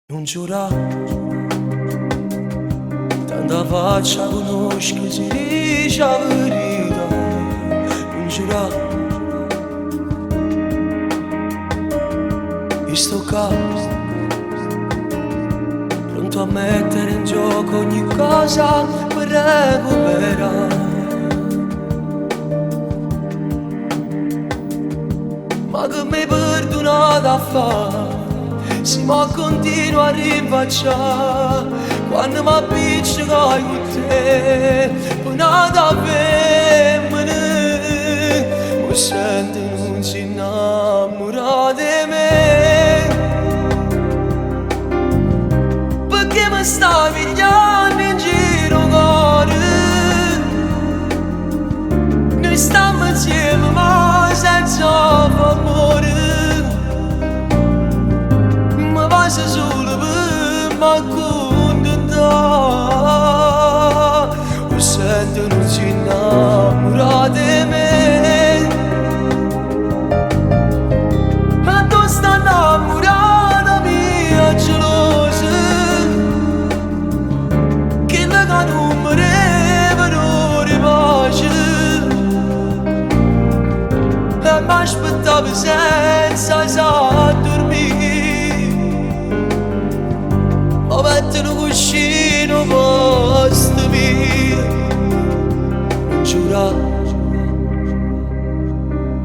Non giura, tanta faccia conosci si dice la verità. Non giura, io sto qua, pronto a mettere in gioco ogni cosa per recuperare. Ma che mi perdonate a fare? Si ma continua a rinfacciare quando mi appiccico con te. Poi da femmine mi sento non si innamora di me, perché mi sta pigliando in giro cuore. Noi stiamo insieme ma senza amore. Se solo per m'accontentare, mi sento non si innamora di me. Ma tu stai innamorata mia gelosa, che non mi rivero pace. E mi aspettavo senza dormire. Ho messo un cuscino posto mio. Non giura,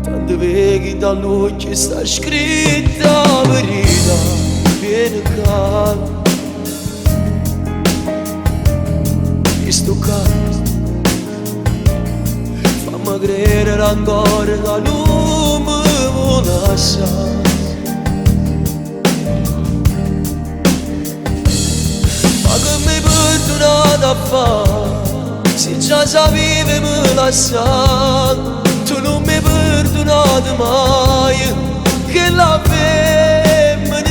tanto vedi dall'occhio sta scritta la verità. Vieni qua, io sto qua, fammi credere ancora che non mi vuole assai. Da fare, se già sapevi me lasciare, tu non mi perdonate mai, che la femmina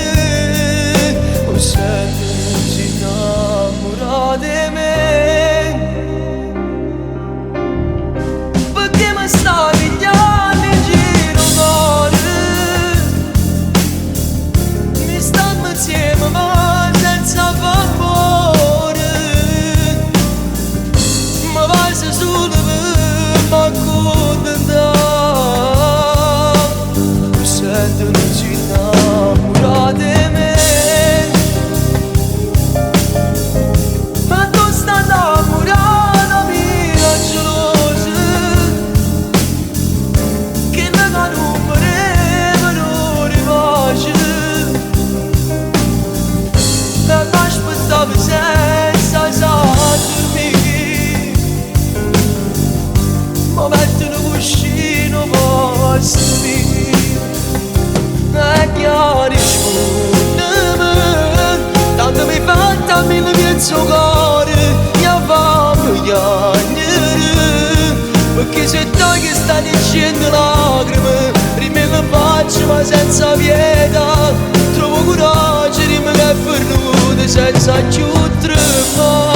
mi sento non si innamora di me, perché mi sta pigliando in giro cuore. Mi stiamo insieme ma senza favore. Se solo per m'accontentare, mi sento non si innamora di me. Ma tu stai innamorata mia gelosa, che non mi rivero pace. E mi aspettavo senza dormire. Ma metto un cuscino posto mio. E chiaro risponde, tanto mi fatta mille piezzo cuore. Io fammi piangere, perché se tu che stai dicendo lacrime, rime che faccio ma senza pietà. Trovo coraggio, rime che è perduto senza più tremare.